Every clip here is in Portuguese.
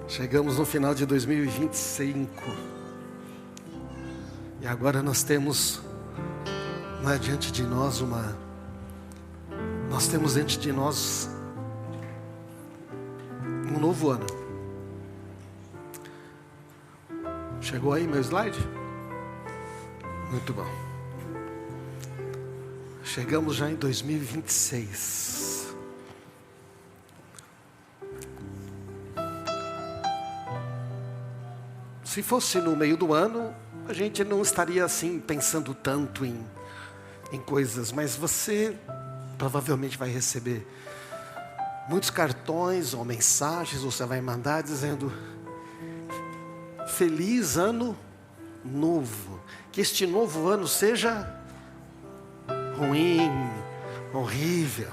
Chegamos no final de 2025. E agora nós temos diante de nós Nós temos diante de nós um novo ano. Chegou aí meu slide? Muito bom. Chegamos já em 2026. Se fosse no meio do ano, a gente não estaria assim pensando tanto em coisas, mas você provavelmente vai receber muitos cartões ou mensagens, ou você vai mandar dizendo: feliz ano novo, que este novo ano seja ruim, horrível,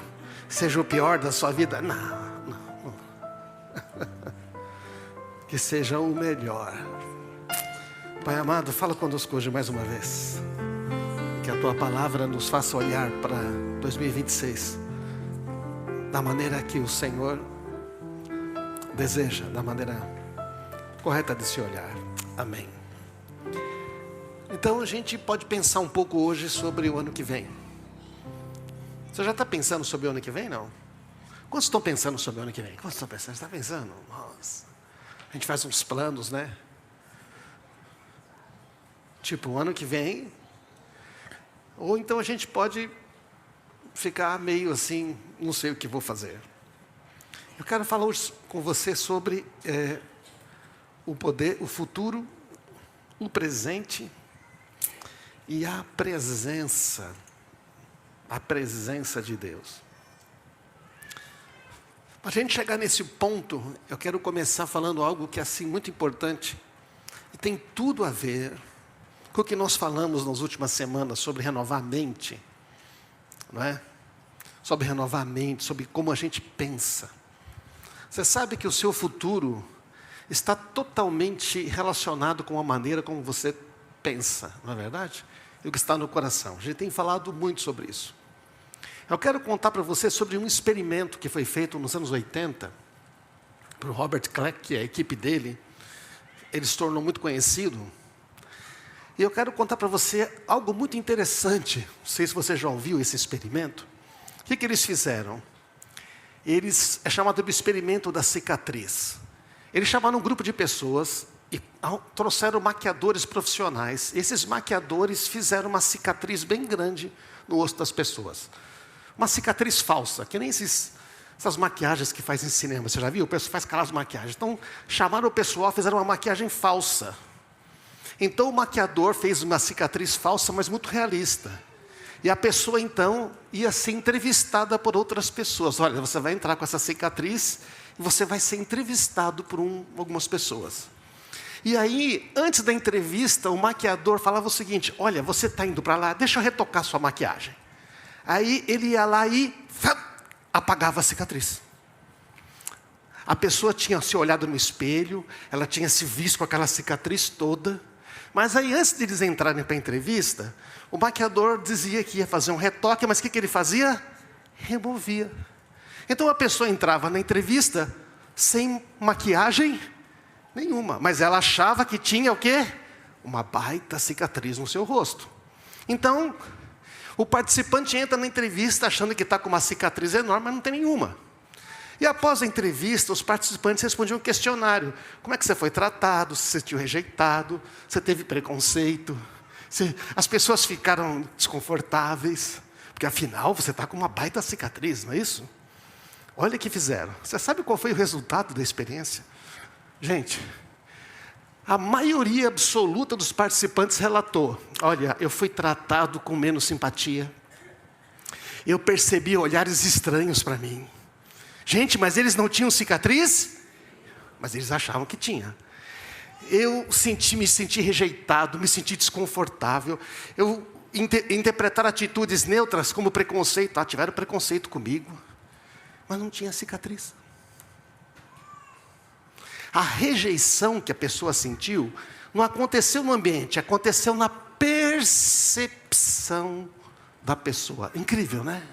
seja o pior da sua vida. Não. Que seja o melhor. Pai amado, fala conosco hoje mais uma vez. Que a Tua palavra nos faça olhar para 2026 da maneira que o Senhor deseja, da maneira correta de se olhar. Amém. Então a gente pode pensar um pouco hoje sobre o ano que vem. Você já está pensando sobre o ano que vem, não? Quantos estão pensando sobre o ano que vem? Quantos estão pensando? Você está pensando? Nossa. A gente faz uns planos, né? Tipo, o ano que vem. Ou então a gente pode ficar meio assim, não sei o que vou fazer. Eu quero falar hoje com você sobre o poder, o futuro, o presente e a presença de Deus. Para a gente chegar nesse ponto, eu quero começar falando algo que é assim muito importante e tem tudo a ver com o que nós falamos nas últimas semanas sobre renovar a mente, não é? Sobre renovar a mente, sobre como a gente pensa. Você sabe que o seu futuro está totalmente relacionado com a maneira como você pensa, não é verdade? E o que está no coração. A gente tem falado muito sobre isso. Eu quero contar para você sobre um experimento que foi feito nos anos 80, por Robert Kleck e a equipe dele. Ele se tornou muito conhecido. E eu quero contar para você algo muito interessante. Não sei se você já ouviu esse experimento. O que eles fizeram? É chamado de experimento da cicatriz. Eles chamaram um grupo de pessoas e trouxeram maquiadores profissionais. Esses maquiadores fizeram uma cicatriz bem grande no rosto das pessoas. Uma cicatriz falsa, que nem essas maquiagens que faz em cinema. Você já viu? O pessoal faz aquelas maquiagens. Então, chamaram o pessoal, fizeram uma maquiagem falsa. Então, o maquiador fez uma cicatriz falsa, mas muito realista. E a pessoa, então, ia ser entrevistada por outras pessoas. Olha, você vai entrar com essa cicatriz e você vai ser entrevistado por algumas pessoas. E aí, antes da entrevista, o maquiador falava o seguinte: olha, você está indo para lá, deixa eu retocar sua maquiagem. Aí ele ia lá e apagava a cicatriz. A pessoa tinha se olhado no espelho, ela tinha se visto com aquela cicatriz toda. Mas aí, antes de eles entrarem para a entrevista, o maquiador dizia que ia fazer um retoque, mas o que ele fazia? Removia. Então a pessoa entrava na entrevista sem maquiagem nenhuma, mas ela achava que tinha o quê? Uma baita cicatriz no seu rosto. Então, o participante entra na entrevista achando que está com uma cicatriz enorme, mas não tem nenhuma. E após a entrevista, os participantes respondiam um questionário. Como é que você foi tratado? Se sentiu rejeitado? Você teve preconceito? As pessoas ficaram desconfortáveis? Porque afinal, você está com uma baita cicatriz, não é isso? Olha o que fizeram. Você sabe qual foi o resultado da experiência? Gente, a maioria absoluta dos participantes relatou: olha, eu fui tratado com menos simpatia. Eu percebi olhares estranhos para mim. Gente, mas eles não tinham cicatriz? Mas eles achavam que tinha. Eu me senti rejeitado, me senti desconfortável. Eu interpretar atitudes neutras como preconceito. Tiveram preconceito comigo, mas não tinha cicatriz. A rejeição que a pessoa sentiu não aconteceu no ambiente, aconteceu na percepção da pessoa. Incrível, né?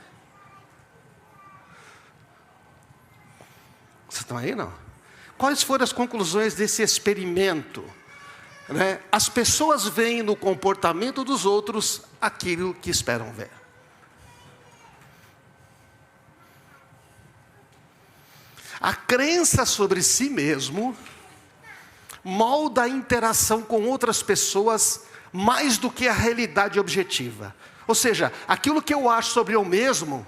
Estão aí, não? Quais foram as conclusões desse experimento? Né? As pessoas veem no comportamento dos outros aquilo que esperam ver. A crença sobre si mesmo molda a interação com outras pessoas mais do que a realidade objetiva. Ou seja, aquilo que eu acho sobre eu mesmo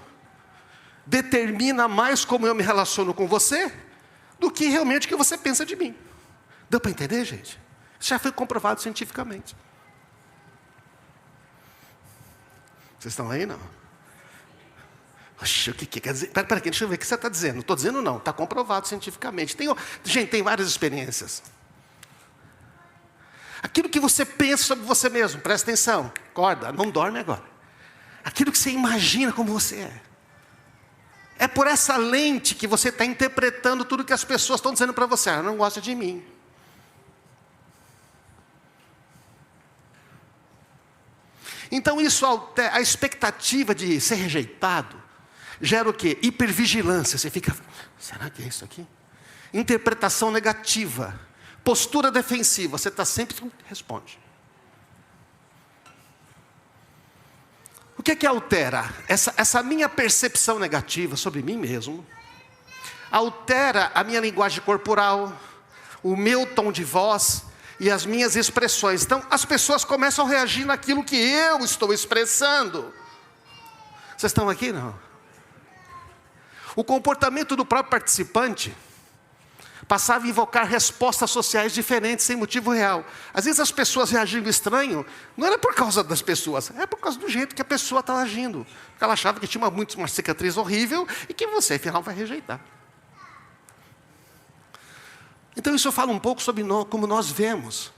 determina mais como eu me relaciono com você do que realmente o que você pensa de mim. Deu para entender, gente? Isso já foi comprovado cientificamente. Vocês estão aí, não? Oxe, o que quer dizer? Peraí, deixa eu ver o que você está dizendo. Não estou dizendo não, está comprovado cientificamente. Gente, tem várias experiências. Aquilo que você pensa sobre você mesmo, presta atenção, acorda, não dorme agora. Aquilo que você imagina como você é. É por essa lente que você está interpretando tudo que as pessoas estão dizendo para você. Ela não gosta de mim. Então isso altera a expectativa de ser rejeitado. Gera o quê? Hipervigilância. Você fica, será que é isso aqui? Interpretação negativa. Postura defensiva. Você está sempre, responde. O que é que altera? Essa minha percepção negativa sobre mim mesmo, altera a minha linguagem corporal, o meu tom de voz e as minhas expressões. Então, as pessoas começam a reagir naquilo que eu estou expressando. Vocês estão aqui, não? O comportamento do próprio participante passava a invocar respostas sociais diferentes, sem motivo real. Às vezes as pessoas reagiam estranho, não era por causa das pessoas, era por causa do jeito que a pessoa estava agindo. Porque ela achava que tinha uma cicatriz horrível e que você, afinal, vai rejeitar. Então isso fala um pouco sobre como nós vemos,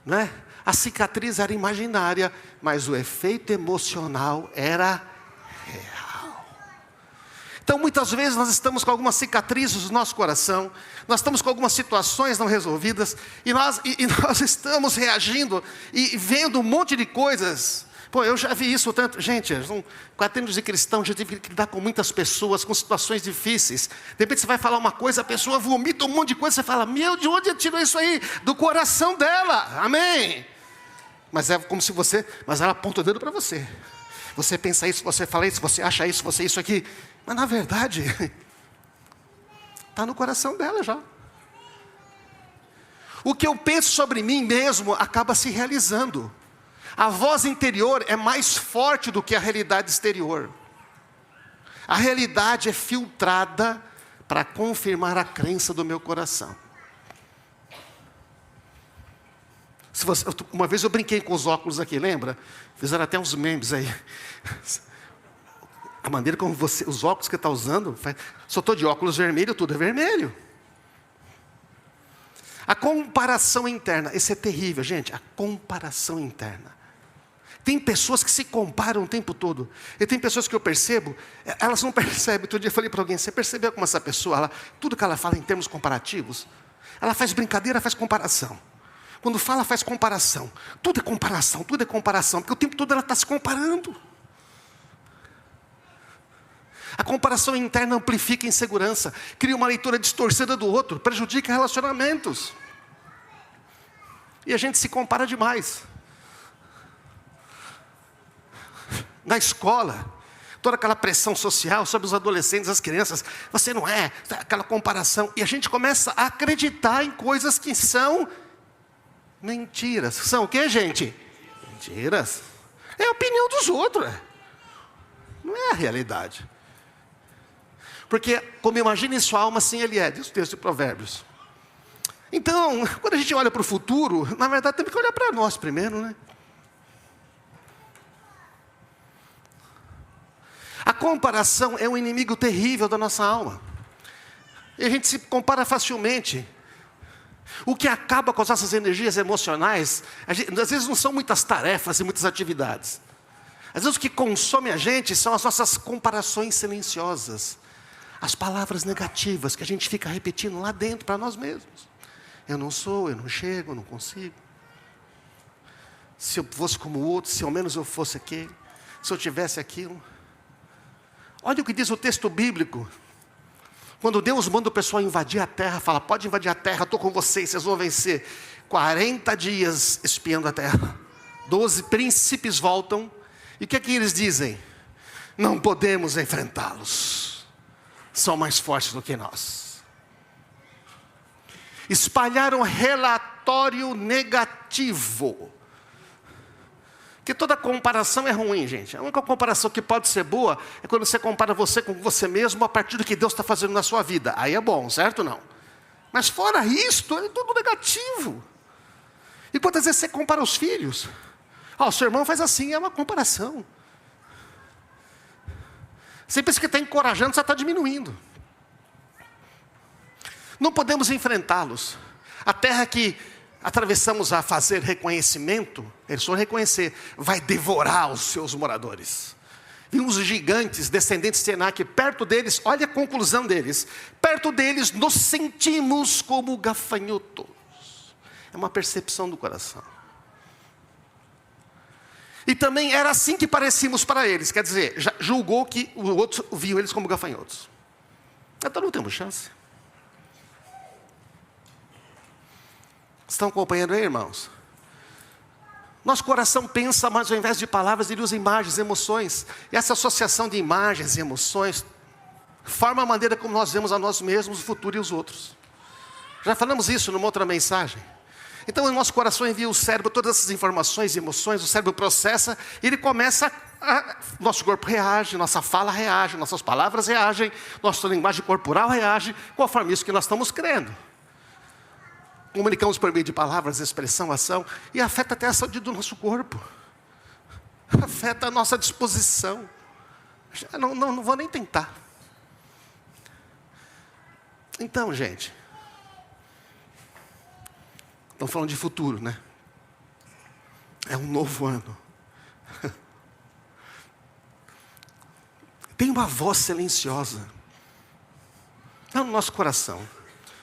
né? A cicatriz era imaginária, mas o efeito emocional era real. Então muitas vezes nós estamos com algumas cicatrizes no nosso coração, nós estamos com algumas situações não resolvidas, e nós estamos reagindo e vendo um monte de coisas. Pô, eu já vi isso tanto. Gente, são 4 anos de cristão, já tive que lidar com muitas pessoas, com situações difíceis. De repente você vai falar uma coisa, a pessoa vomita um monte de coisa, você fala, meu, de onde tirou isso aí? Do coração dela, amém. Mas é como se mas ela aponta o dedo para você. Você pensa isso, você fala isso, você acha isso, você isso aqui. Mas na verdade, está no coração dela já. O que eu penso sobre mim mesmo acaba se realizando. A voz interior é mais forte do que a realidade exterior. A realidade é filtrada para confirmar a crença do meu coração. Uma vez eu brinquei com os óculos aqui, lembra? Fizeram até uns memes aí. A maneira como os óculos que está usando, só estou de óculos vermelho, tudo é vermelho. A comparação interna, isso é terrível, gente, a comparação interna. Tem pessoas que se comparam o tempo todo. E tem pessoas que eu percebo, elas não percebem. Outro dia eu falei para alguém, você percebeu como essa pessoa, tudo que ela fala em termos comparativos, ela faz brincadeira, faz comparação. Quando fala, faz comparação. Tudo é comparação, porque o tempo todo ela está se comparando. A comparação interna amplifica a insegurança, cria uma leitura distorcida do outro, prejudica relacionamentos. E a gente se compara demais. Na escola, toda aquela pressão social sobre os adolescentes, as crianças, você não é, aquela comparação. E a gente começa a acreditar em coisas que são mentiras. São o quê, gente? Mentiras. É a opinião dos outros. Não é a realidade. Porque, como imagina em sua alma, assim ele é. Diz o texto de Provérbios. Então, quando a gente olha para o futuro, na verdade, temos que olhar para nós primeiro, né? A comparação é um inimigo terrível da nossa alma. E a gente se compara facilmente. O que acaba com as nossas energias emocionais, às vezes não são muitas tarefas e muitas atividades. Às vezes o que consome a gente são as nossas comparações silenciosas. As palavras negativas que a gente fica repetindo lá dentro para nós mesmos. Eu não sou, eu não chego, eu não consigo. Se eu fosse como o outro, se ao menos eu fosse aquele, se eu tivesse aquilo. Olha o que diz o texto bíblico. Quando Deus manda o pessoal invadir a terra, fala, pode invadir a terra, estou com vocês, vocês vão vencer. 40 dias espiando a terra. 12 príncipes voltam. E o que é que eles dizem? Não podemos enfrentá-los. São mais fortes do que nós. Espalharam relatório negativo. Porque toda comparação é ruim, gente. A única comparação que pode ser boa é quando você compara você com você mesmo a partir do que Deus está fazendo na sua vida. Aí é bom, certo ou não? Mas fora isso, é tudo negativo. E quantas vezes você compara os filhos? O seu irmão faz assim, é uma comparação. Você pensa que está encorajando, você está diminuindo. Não podemos enfrentá-los. A terra que atravessamos a fazer reconhecimento, eles foram reconhecer, vai devorar os seus moradores. Vimos gigantes, descendentes de Enaque, perto deles, olha a conclusão deles, perto deles nos sentimos como gafanhotos. É uma percepção do coração. E também era assim que parecíamos para eles, quer dizer, já julgou que o outro viu eles como gafanhotos. Então não temos chance. Estão acompanhando aí, irmãos? Nosso coração pensa, mas ao invés de palavras, ele usa imagens, emoções. E essa associação de imagens e emoções forma a maneira como nós vemos a nós mesmos, o futuro e os outros. Já falamos isso numa outra mensagem. Então o nosso coração envia o cérebro todas essas informações e emoções, o cérebro processa, e ele começa nosso corpo reage, nossa fala reage, nossas palavras reagem, nossa linguagem corporal reage, conforme isso que nós estamos crendo. Comunicamos por meio de palavras, expressão, ação, e afeta até a saúde do nosso corpo. Afeta a nossa disposição. Não vou nem tentar. Então, gente, estamos falando de futuro, né? É um novo ano. Tem uma voz silenciosa no nosso coração.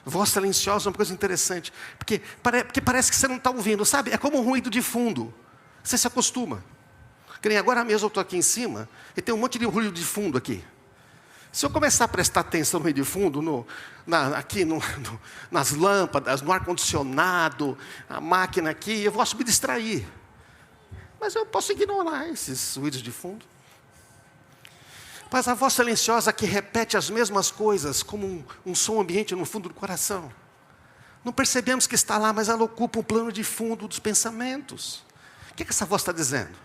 Voz silenciosa é uma coisa interessante, porque parece que você não está ouvindo, sabe? É como um ruído de fundo. Você se acostuma. Que nem agora mesmo eu estou aqui em cima e tem um monte de ruído de fundo aqui. Se eu começar a prestar atenção no ruído de fundo, nas lâmpadas, no ar-condicionado, a máquina aqui, eu vou me distrair. Mas eu posso ignorar esses ruídos de fundo. Mas a voz silenciosa que repete as mesmas coisas, como um som ambiente no fundo do coração. Não percebemos que está lá, mas ela ocupa um plano de fundo dos pensamentos. O que essa voz está dizendo?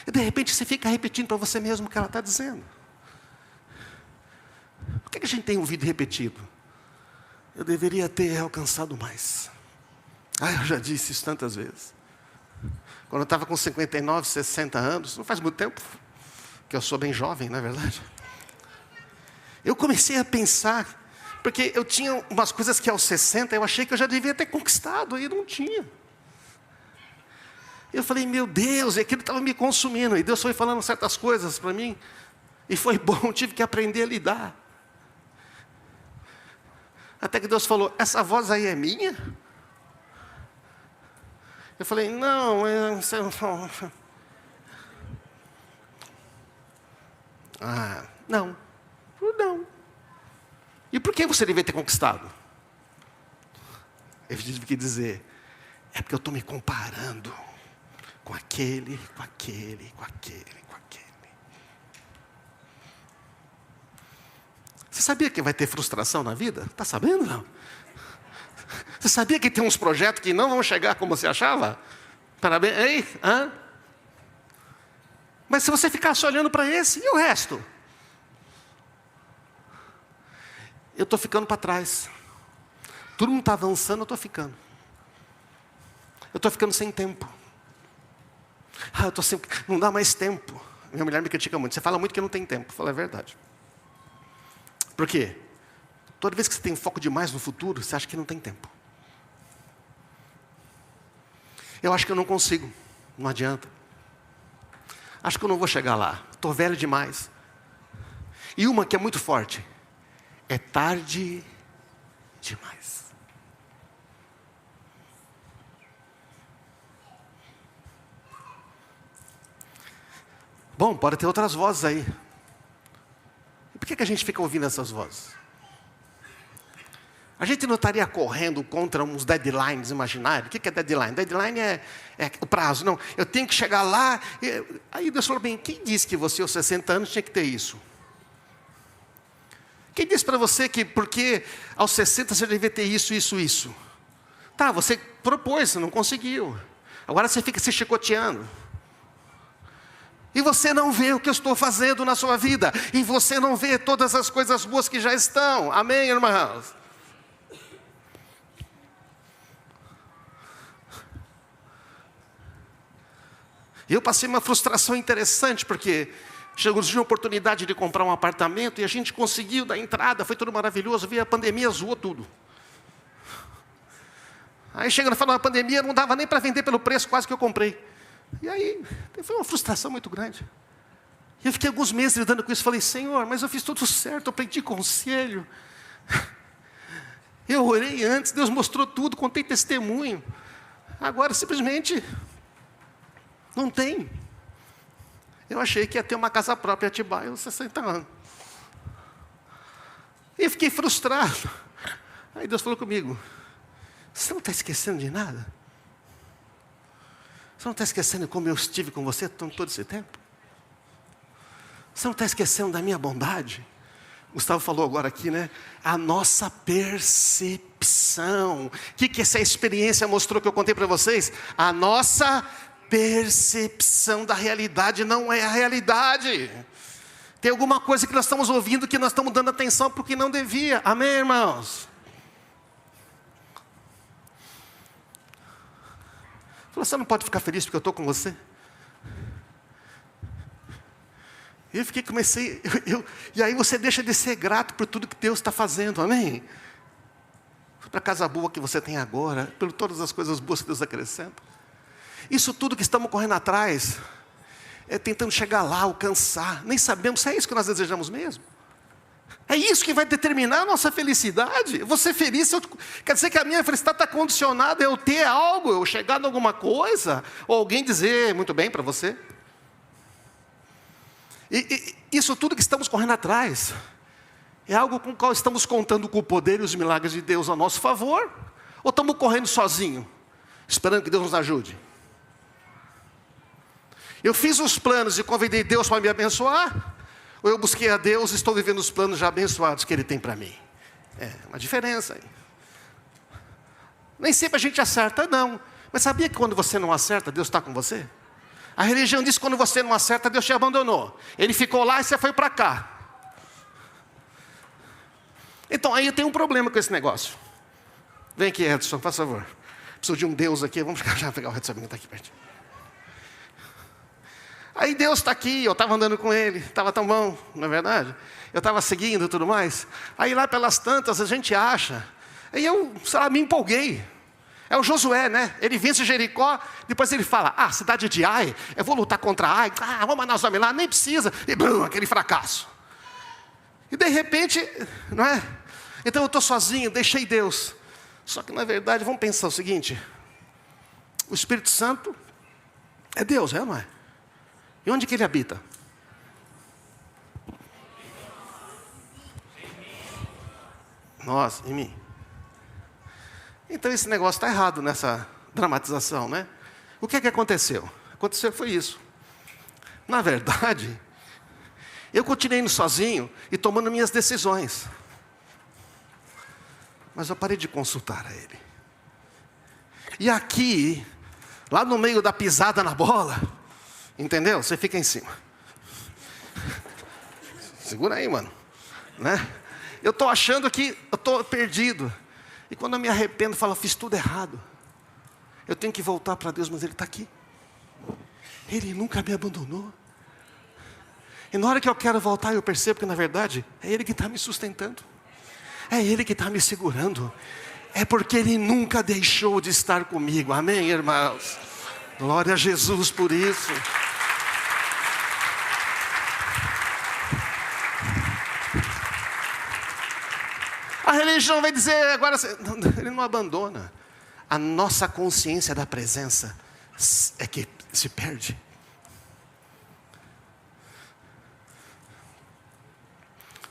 E de repente você fica repetindo para você mesmo o que ela está dizendo. O que a gente tem ouvido repetido? Eu deveria ter alcançado mais. Eu já disse isso tantas vezes. Quando eu estava com 59, 60 anos, não faz muito tempo, que eu sou bem jovem, não é verdade? Eu comecei a pensar, porque eu tinha umas coisas que aos 60 eu achei que eu já devia ter conquistado, e não tinha. Eu falei, meu Deus, e aquilo estava me consumindo, e Deus foi falando certas coisas para mim, e foi bom, tive que aprender a lidar. Até que Deus falou, essa voz aí é minha? Eu falei, não, não. Não. E por que você devia ter conquistado? Eu tive que dizer, é porque eu estou me comparando com aquele. Você sabia que vai ter frustração na vida? Está sabendo, não? Você sabia que tem uns projetos que não vão chegar como você achava? Parabéns. Ei, Mas se você ficasse olhando para esse, e o resto? Eu estou ficando para trás. Todo mundo está avançando, eu estou ficando. Eu estou ficando sem tempo. Não dá mais tempo. Minha mulher me critica muito. Você fala muito que não tem tempo. Eu falo, é verdade. Por quê? Toda vez que você tem foco demais no futuro, você acha que não tem tempo. Eu acho que eu não consigo. Não adianta. Acho que eu não vou chegar lá. Estou velho demais. E uma que é muito forte. É tarde demais. Bom, pode ter outras vozes aí. E por que a gente fica ouvindo essas vozes? A gente não estaria correndo contra uns deadlines imaginários. O que é deadline? Deadline é o prazo. Não, eu tenho que chegar lá. Aí Deus falou bem, quem disse que você aos 60 anos tinha que ter isso? Quem disse para você que porque aos 60 você devia ter isso, isso, isso? Tá, você propôs, você não conseguiu. Agora você fica se chicoteando. E você não vê o que eu estou fazendo na sua vida. E você não vê todas as coisas boas que já estão. Amém, irmãos? E eu passei uma frustração interessante, porque chegou a oportunidade de comprar um apartamento e a gente conseguiu dar entrada, foi tudo maravilhoso, veio a pandemia, zoou tudo. Aí chega no final da pandemia, não dava nem para vender pelo preço quase que eu comprei. E aí, foi uma frustração muito grande. E eu fiquei alguns meses lidando com isso, falei, Senhor, mas eu fiz tudo certo, eu pedi conselho. Eu orei antes, Deus mostrou tudo, contei testemunho. Agora, simplesmente, não tem. Eu achei que ia ter uma casa própria em Atibaia aos 60 anos. E eu fiquei frustrado. Aí Deus falou comigo, você não está esquecendo de nada? Você não está esquecendo como eu estive com você todo esse tempo? Você não está esquecendo da minha bondade? Gustavo falou agora aqui, né? A nossa percepção. O que essa experiência mostrou que eu contei para vocês? A nossa percepção da realidade não é a realidade. Tem alguma coisa que nós estamos ouvindo que nós estamos dando atenção para o que não devia. Amém, irmãos? Você não pode ficar feliz porque eu estou com você? Eu comecei, e aí você deixa de ser grato por tudo que Deus está fazendo, amém? Para a casa boa que você tem agora, por todas as coisas boas que Deus acrescenta. Isso tudo que estamos correndo atrás, é tentando chegar lá, alcançar, nem sabemos se é isso que nós desejamos mesmo. É isso que vai determinar a nossa felicidade. Eu vou ser feliz, quer dizer que a minha felicidade está condicionada a eu ter algo, eu chegar em alguma coisa, ou alguém dizer muito bem para você. E isso tudo que estamos correndo atrás, é algo com o qual estamos contando com o poder e os milagres de Deus a nosso favor, ou estamos correndo sozinho, esperando que Deus nos ajude? Eu fiz os planos e convidei Deus para me abençoar, ou eu busquei a Deus e estou vivendo os planos já abençoados que Ele tem para mim? É uma diferença aí. Nem sempre a gente acerta, não. Mas sabia que quando você não acerta, Deus está com você? A religião diz que quando você não acerta, Deus te abandonou. Ele ficou lá e você foi para cá. Então aí eu tenho um problema com esse negócio. Vem aqui, Edson, por favor. Preciso de um Deus aqui. Vamos já pegar o Edson que está aqui perto. Aí Deus está aqui, eu estava andando com Ele, estava tão bom, não é verdade? Eu estava seguindo e tudo mais. Aí lá pelas tantas a gente acha. Aí eu, sei lá, me empolguei. É o Josué, né? Ele vence Jericó, depois ele fala, cidade de Ai, eu vou lutar contra Ai, vamos mandar os homens lá, nem precisa. E blum, aquele fracasso. E de repente, não é? Então eu estou sozinho, deixei Deus. Só que na verdade, vamos pensar o seguinte. O Espírito Santo é Deus, não é? E onde que Ele habita? Nós, em mim. Então esse negócio está errado nessa dramatização, né? O que aconteceu? Aconteceu foi isso. Na verdade, eu continuei indo sozinho e tomando minhas decisões. Mas eu parei de consultar a Ele. E aqui, lá no meio da pisada na bola, entendeu? Você fica em cima. Segura aí, mano. Né? Eu estou achando que eu estou perdido. E quando eu me arrependo, falo, fiz tudo errado. Eu tenho que voltar para Deus, mas Ele está aqui. Ele nunca me abandonou. E na hora que eu quero voltar, eu percebo que na verdade, é Ele que está me sustentando. É Ele que está me segurando. É porque Ele nunca deixou de estar comigo. Amém, irmãos? Glória a Jesus por isso. A religião vai dizer agora, Ele não abandona. A nossa consciência da presença é que se perde.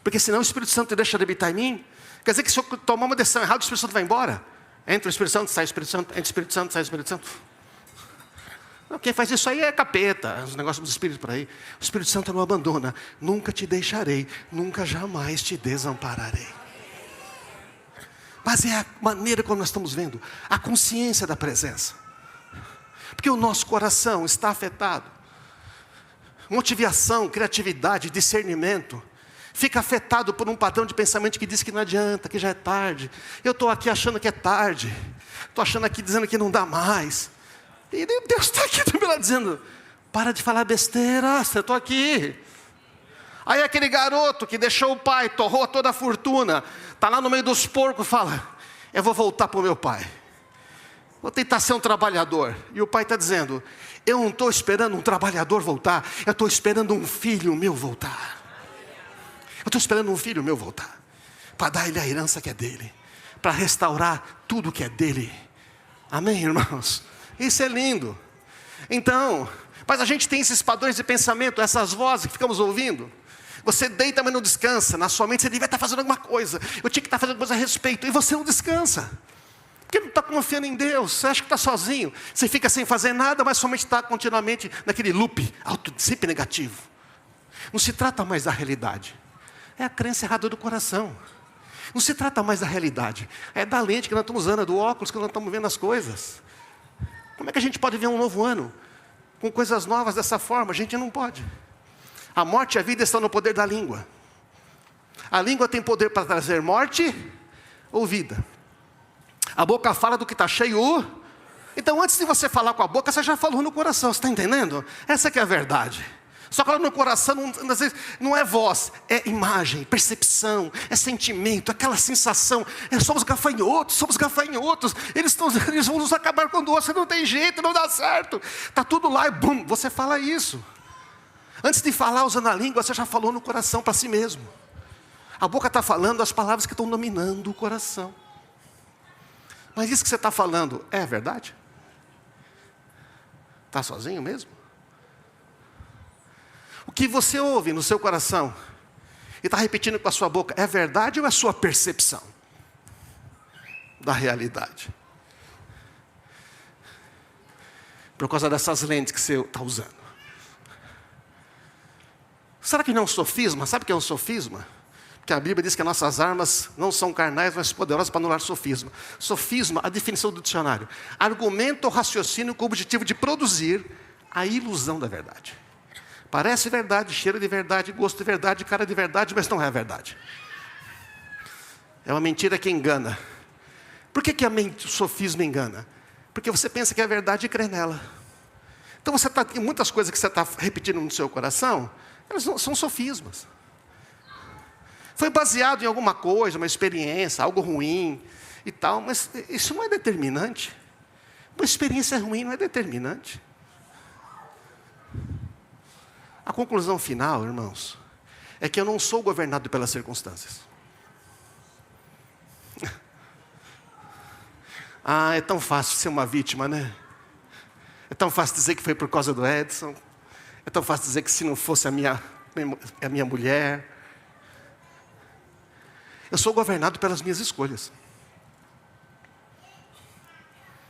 Porque senão o Espírito Santo deixa de habitar em mim, Quer dizer que se eu tomar uma decisão errada, o Espírito Santo vai embora? Entra o Espírito Santo, sai o Espírito Santo, entra o Espírito Santo, sai o Espírito Santo. Não, quem faz isso aí é capeta, os negócios dos Espíritos por aí. O Espírito Santo não abandona. Nunca te deixarei, nunca jamais te desampararei. Mas é a maneira como nós estamos vendo, a consciência da presença. Porque o nosso coração está afetado. Motivação, criatividade, discernimento, fica afetado por um padrão de pensamento que diz que não adianta, que já é tarde. Eu estou aqui achando que é tarde. Estou achando aqui dizendo que não dá mais. E Deus está aqui do meu lado dizendo, para de falar besteira, eu estou aqui. Aí aquele garoto que deixou o pai, torrou toda a fortuna, está lá no meio dos porcos, fala, eu vou voltar para o meu pai. Vou tentar ser um trabalhador. E o pai está dizendo, eu não estou esperando um trabalhador voltar, eu estou esperando um filho meu voltar. Eu estou esperando um filho meu voltar, para dar ele a herança que é dele, para restaurar tudo que é dele. Amém, irmãos? Isso é lindo. Então, mas a gente tem esses padrões de pensamento, essas vozes que ficamos ouvindo. Você deita, mas não descansa. Na sua mente você devia estar fazendo alguma coisa. Eu tinha que estar fazendo alguma coisa a respeito. E você não descansa. Porque não está confiando em Deus. Você acha que está sozinho. Você fica sem fazer nada, mas somente está continuamente naquele loop, sempre negativo. Não se trata mais da realidade. É a crença errada do coração. Não se trata mais da realidade. É da lente que nós estamos usando, é do óculos que nós estamos vendo as coisas. Como é que a gente pode ver um novo ano com coisas novas dessa forma? A gente não pode. A morte e a vida estão no poder da língua. A língua tem poder para trazer morte ou vida. A boca fala do que está cheio. Então antes de você falar com a boca, você já falou no coração. Você está entendendo? Essa que é a verdade. Só que no coração, às vezes, não é voz, é imagem, percepção, é sentimento, aquela sensação. Somos gafanhotos, eles vão nos acabar conosco, não tem jeito, não dá certo. Está tudo lá e bum, você fala isso. Antes de falar usando a língua, você já falou no coração para si mesmo. A boca está falando as palavras que estão dominando o coração. Mas isso que você está falando é verdade? Está sozinho mesmo? O que você ouve no seu coração e está repetindo com a sua boca, é verdade ou é sua percepção da realidade? Por causa dessas lentes que você está usando. Será que não é um sofisma? Sabe o que é um sofisma? Porque a Bíblia diz que as nossas armas não são carnais, mas poderosas para anular sofisma. Sofisma, a definição do dicionário. Argumento ou raciocínio com o objetivo de produzir a ilusão da verdade. Parece verdade, cheiro de verdade, gosto de verdade, cara de verdade, mas não é verdade. É uma mentira que engana. Por que o sofisma engana? Porque você pensa que é verdade e crê nela. Então tem muitas coisas que você está repetindo no seu coração, elas são sofismas. Foi baseado em alguma coisa, uma experiência, algo ruim e tal, mas isso não é determinante. Uma experiência ruim não é determinante. A conclusão final, irmãos, é que eu não sou governado pelas circunstâncias. É tão fácil ser uma vítima, né? É tão fácil dizer que foi por causa do Edson. É tão fácil dizer que se não fosse a minha mulher. Eu sou governado pelas minhas escolhas.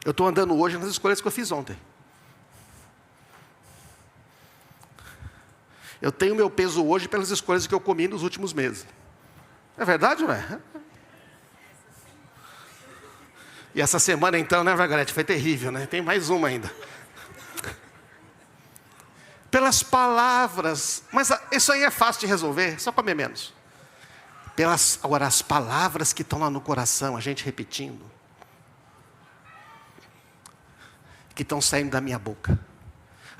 Eu estou andando hoje nas escolhas que eu fiz ontem. Eu tenho meu peso hoje pelas escolhas que eu comi nos últimos meses. É verdade, não é? E essa semana então, né, Margarete? Foi terrível, né? Tem mais uma ainda. Pelas palavras. Mas isso aí é fácil de resolver, só comer menos. Agora, as palavras que estão lá no coração, a gente repetindo. Que estão saindo da minha boca.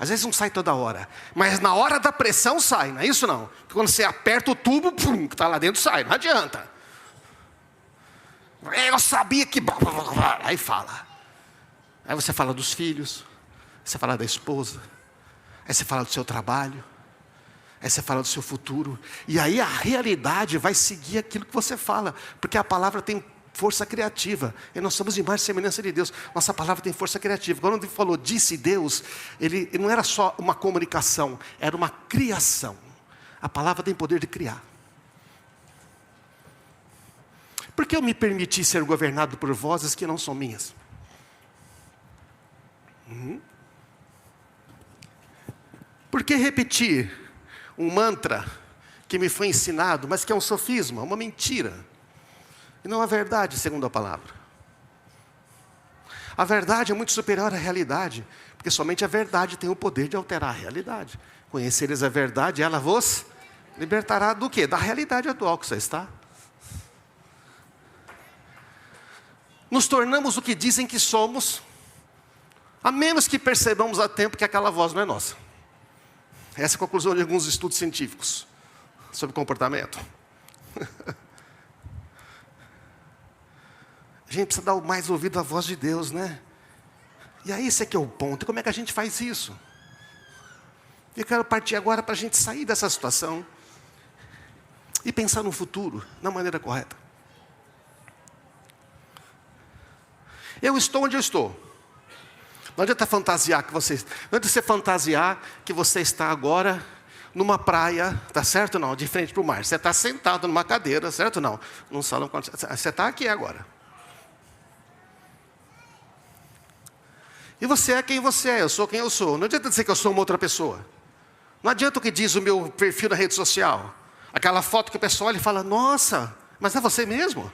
Às vezes não sai toda hora, mas na hora da pressão sai, não é isso não? Quando você aperta o tubo, pum, que está lá dentro sai, não adianta. Eu sabia que... Aí fala. Aí você fala dos filhos, você fala da esposa, aí você fala do seu trabalho, aí você fala do seu futuro. E aí a realidade vai seguir aquilo que você fala, porque a palavra tem força criativa. E nós somos imagem e semelhança de Deus. Nossa palavra tem força criativa. Quando ele falou, disse Deus, ele não era só uma comunicação, era uma criação. A palavra tem poder de criar. Por que eu me permiti ser governado por vozes que não são minhas? Por que repetir um mantra que me foi ensinado, mas que é um sofisma, uma mentira, e não a verdade, segundo a palavra? A verdade é muito superior à realidade, porque somente a verdade tem o poder de alterar a realidade. Conhecereis a verdade, ela vos libertará do quê? Da realidade atual que você está. Nos tornamos o que dizem que somos, a menos que percebamos a tempo que aquela voz não é nossa. Essa é a conclusão de alguns estudos científicos sobre comportamento. A gente precisa dar mais ouvido à voz de Deus, né? E aí esse aqui é o ponto. E como é que a gente faz isso? Eu quero partir agora para a gente sair dessa situação e pensar no futuro, na maneira correta. Eu estou onde eu estou. Não adianta fantasiar que você... Não adianta você fantasiar que você está agora numa praia, tá certo ou não? De frente para o mar. Você está sentado numa cadeira, certo ou não? Num salão... Você está aqui agora. E você é quem você é, eu sou quem eu sou. Não adianta dizer que eu sou uma outra pessoa. Não adianta o que diz o meu perfil na rede social. Aquela foto que o pessoal olha e fala, nossa, mas é você mesmo?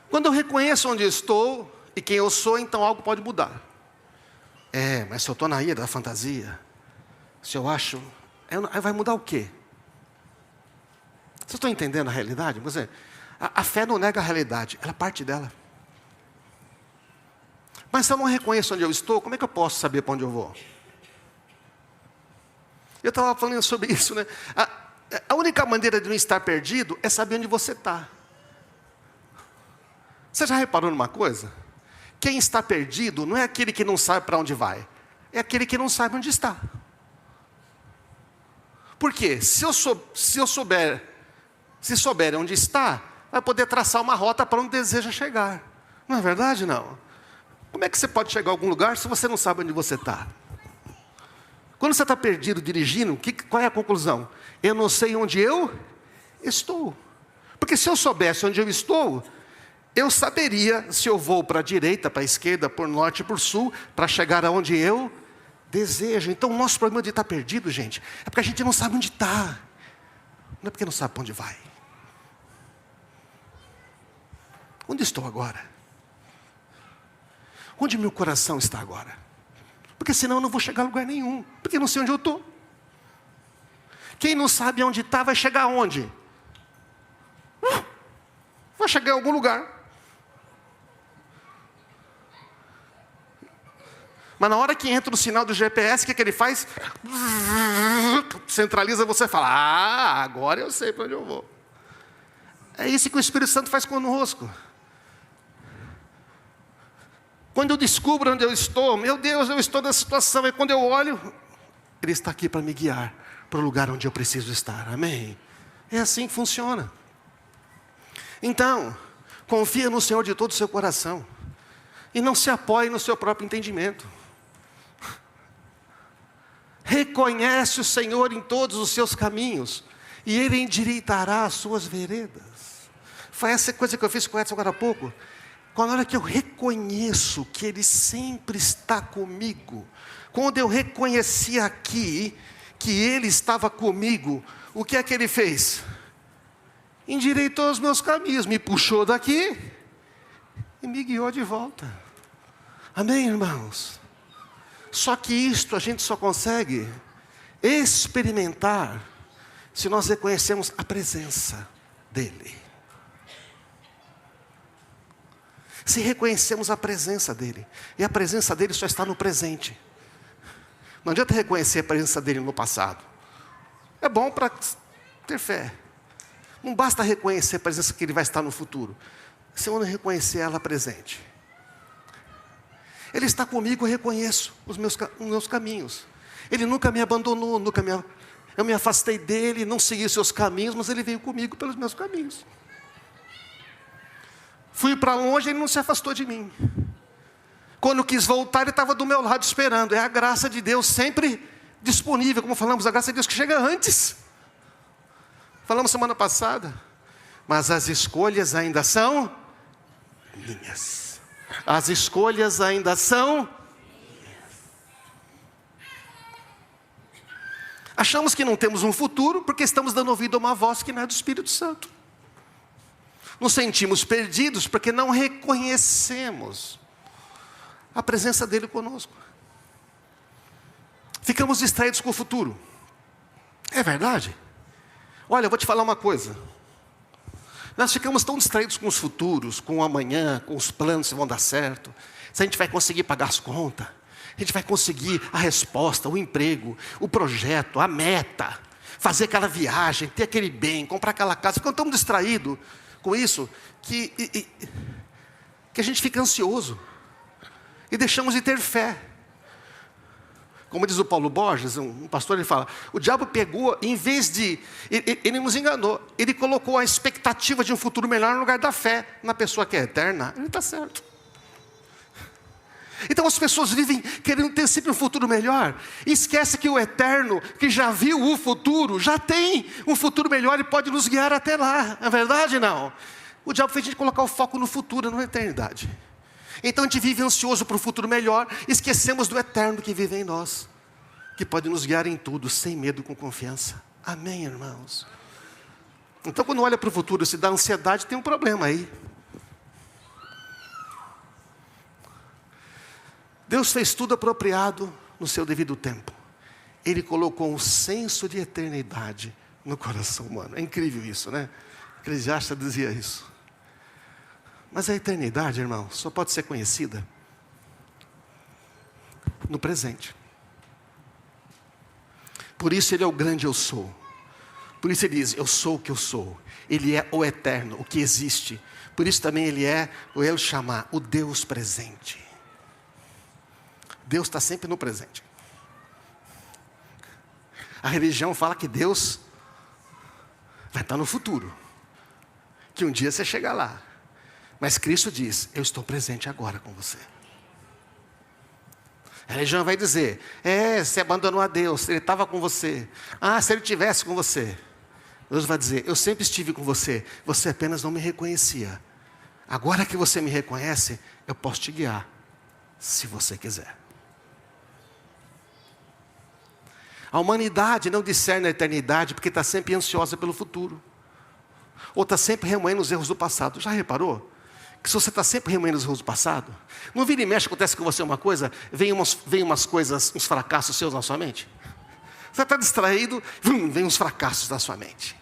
Quando eu reconheço onde eu estou e quem eu sou, então algo pode mudar. Mas se eu estou na ilha da fantasia, se eu acho... vai mudar o quê? Vocês estão entendendo a realidade? A fé não nega a realidade, ela parte dela. Mas se eu não reconheço onde eu estou, como é que eu posso saber para onde eu vou? Eu estava falando sobre isso, né? A única maneira de não estar perdido é saber onde você está. Você já reparou numa coisa? Quem está perdido não é aquele que não sabe para onde vai. É aquele que não sabe onde está. Por quê? Se souber onde está, vai poder traçar uma rota para onde deseja chegar. Não é verdade, não? Como é que você pode chegar a algum lugar se você não sabe onde você está? Quando você está perdido dirigindo, qual é a conclusão? Eu não sei onde eu estou. Porque se eu soubesse onde eu estou, eu saberia se eu vou para a direita, para a esquerda, para o norte, para o sul, para chegar aonde eu desejo. Então o nosso problema de estar perdido, gente, é porque a gente não sabe onde está. Não é porque não sabe para onde vai. Onde estou agora? Onde meu coração está agora? Porque senão eu não vou chegar a lugar nenhum. Porque eu não sei onde eu estou. Quem não sabe onde está, vai chegar aonde? Vai chegar em algum lugar. Mas na hora que entra o sinal do GPS, o que ele faz? Centraliza você e fala, agora eu sei para onde eu vou. É isso que o Espírito Santo faz conosco. Quando eu descubro onde eu estou, meu Deus, eu estou nessa situação. E quando eu olho, Ele está aqui para me guiar para o lugar onde eu preciso estar. Amém? É assim que funciona. Então, confia no Senhor de todo o seu coração. E não se apoie no seu próprio entendimento. Reconhece o Senhor em todos os seus caminhos. E Ele endireitará as suas veredas. Foi essa coisa que eu fiz com o Edson agora há pouco. Quando hora que eu reconheço que Ele sempre está comigo, quando eu reconheci aqui que Ele estava comigo, o que é que Ele fez? Endireitou os meus caminhos, me puxou daqui e me guiou de volta. Amém, irmãos? Só que isto a gente só consegue experimentar se nós reconhecemos a presença dEle. Se reconhecemos a presença dEle. E a presença dEle só está no presente. Não adianta reconhecer a presença dEle no passado. É bom para ter fé. Não basta reconhecer a presença que Ele vai estar no futuro. Se eu não reconhecer ela presente. Ele está comigo, eu reconheço os meus caminhos. Ele nunca me abandonou, eu me afastei dEle, não segui seus caminhos, mas Ele veio comigo pelos meus caminhos. Fui para longe, Ele não se afastou de mim. Quando quis voltar, Ele estava do meu lado esperando. É a graça de Deus sempre disponível. Como falamos, a graça de Deus que chega antes. Falamos semana passada. Mas as escolhas ainda são minhas. As escolhas ainda são minhas. Achamos que não temos um futuro porque estamos dando ouvido a uma voz que não é do Espírito Santo. Nos sentimos perdidos porque não reconhecemos a presença dele conosco. Ficamos distraídos com o futuro. É verdade? Olha, eu vou te falar uma coisa. Nós ficamos tão distraídos com os futuros, com o amanhã, com os planos se vão dar certo. Se a gente vai conseguir pagar as contas. A gente vai conseguir a resposta, o emprego, o projeto, a meta. Fazer aquela viagem, ter aquele bem, comprar aquela casa. Ficamos tão distraídos com isso que a gente fica ansioso. E deixamos de ter fé. Como diz o Paulo Borges, um pastor, ele fala, o diabo pegou, em vez de, ele nos enganou, ele colocou a expectativa de um futuro melhor no lugar da fé, na pessoa que é eterna. Ele está certo. Então as pessoas vivem querendo ter sempre um futuro melhor, e esquece que o eterno, que já viu o futuro, já tem um futuro melhor e pode nos guiar até lá. É verdade, não? O diabo fez a gente colocar o foco no futuro, não na eternidade. Então a gente vive ansioso para o futuro melhor, esquecemos do eterno que vive em nós, que pode nos guiar em tudo, sem medo, com confiança. Amém, irmãos? Então quando olha para o futuro e se dá ansiedade, tem um problema aí. Deus fez tudo apropriado no seu devido tempo. Ele colocou um senso de eternidade no coração humano. É incrível isso, né? Eclesiastes dizia isso. Mas a eternidade, irmão, só pode ser conhecida no presente. Por isso ele é o grande eu sou. Por isso ele diz, eu sou o que eu sou. Ele é o eterno, o que existe. Por isso também ele é o El Shammah, o Deus presente. Deus está sempre no presente. A religião fala que Deus vai estar no futuro. Que um dia você chega lá. Mas Cristo diz, eu estou presente agora com você. A religião vai dizer, você abandonou a Deus, Ele estava com você. Se Ele estivesse com você. Deus vai dizer, eu sempre estive com você, você apenas não me reconhecia. Agora que você me reconhece, eu posso te guiar, se você quiser. A humanidade não discerne a eternidade porque está sempre ansiosa pelo futuro. Ou está sempre remoendo os erros do passado. Já reparou? Que se você está sempre remoendo os erros do passado, não vira e mexe, acontece com você uma coisa, vem umas coisas, uns fracassos seus na sua mente. Você está distraído, vem uns fracassos na sua mente.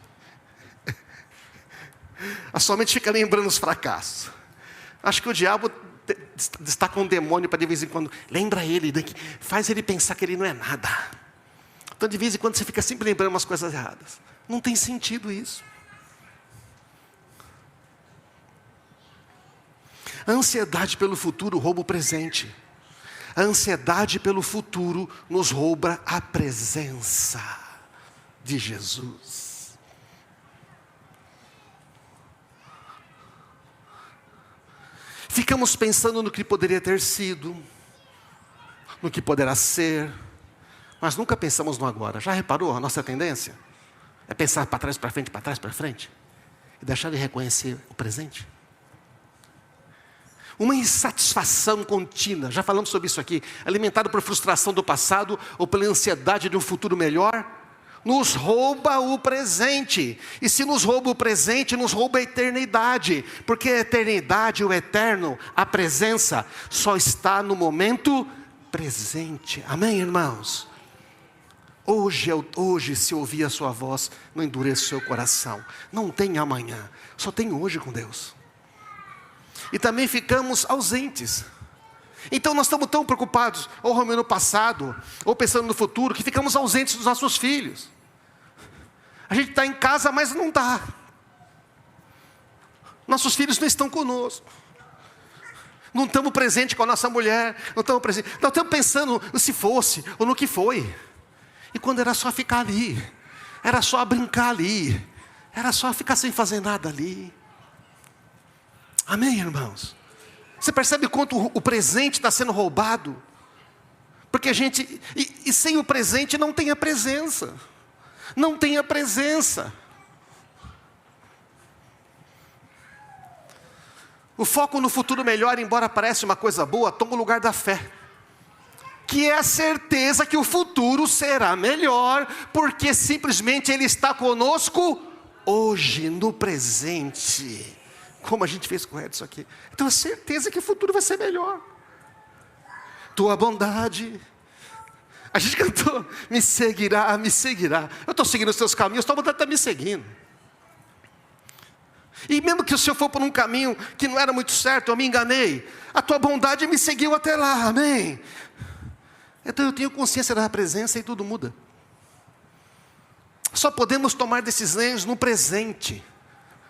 A sua mente fica lembrando os fracassos. Acho que o diabo está com um demônio para de vez em quando, lembra ele, faz ele pensar que ele não é nada. Então de vez em quando você fica sempre lembrando umas coisas erradas. Não tem sentido isso. A ansiedade pelo futuro rouba o presente. A ansiedade pelo futuro nos rouba a presença de Jesus. Ficamos pensando no que poderia ter sido, no que poderá ser, mas nunca pensamos no agora. Já reparou a nossa tendência? É pensar para trás, para frente, para trás, para frente. E deixar de reconhecer o presente. Uma insatisfação contínua, já falamos sobre isso aqui, alimentada por frustração do passado ou pela ansiedade de um futuro melhor, nos rouba o presente. E se nos rouba o presente, nos rouba a eternidade. Porque a eternidade, o eterno, a presença, só está no momento presente. Amém, irmãos? Hoje, se ouvir a sua voz, não endureça o seu coração. Não tem amanhã, só tem hoje com Deus. E também ficamos ausentes. Então nós estamos tão preocupados, ou no passado, ou pensando no futuro, que ficamos ausentes dos nossos filhos. A gente está em casa, mas não está. Nossos filhos não estão conosco. Não estamos presentes com a nossa mulher. Não estamos presentes. Nós estamos pensando no se fosse, ou no que foi. E quando era só ficar ali. Era só brincar ali. Era só ficar sem fazer nada ali. Amém, irmãos? Você percebe quanto o presente está sendo roubado? Porque a gente, e sem o presente não tem a presença. Não tem a presença. O foco no futuro melhor, embora pareça uma coisa boa, toma o lugar da fé, que é a certeza que o futuro será melhor, porque simplesmente Ele está conosco hoje, no presente. Como a gente fez com o Edson aqui. Então a certeza que o futuro vai ser melhor. Tua bondade. A gente cantou, me seguirá, me seguirá. Eu estou seguindo os teus caminhos, tua bondade está me seguindo. E mesmo que o Senhor for por um caminho que não era muito certo, eu me enganei, a tua bondade me seguiu até lá, amém? Então eu tenho consciência da presença e tudo muda. Só podemos tomar decisões no presente.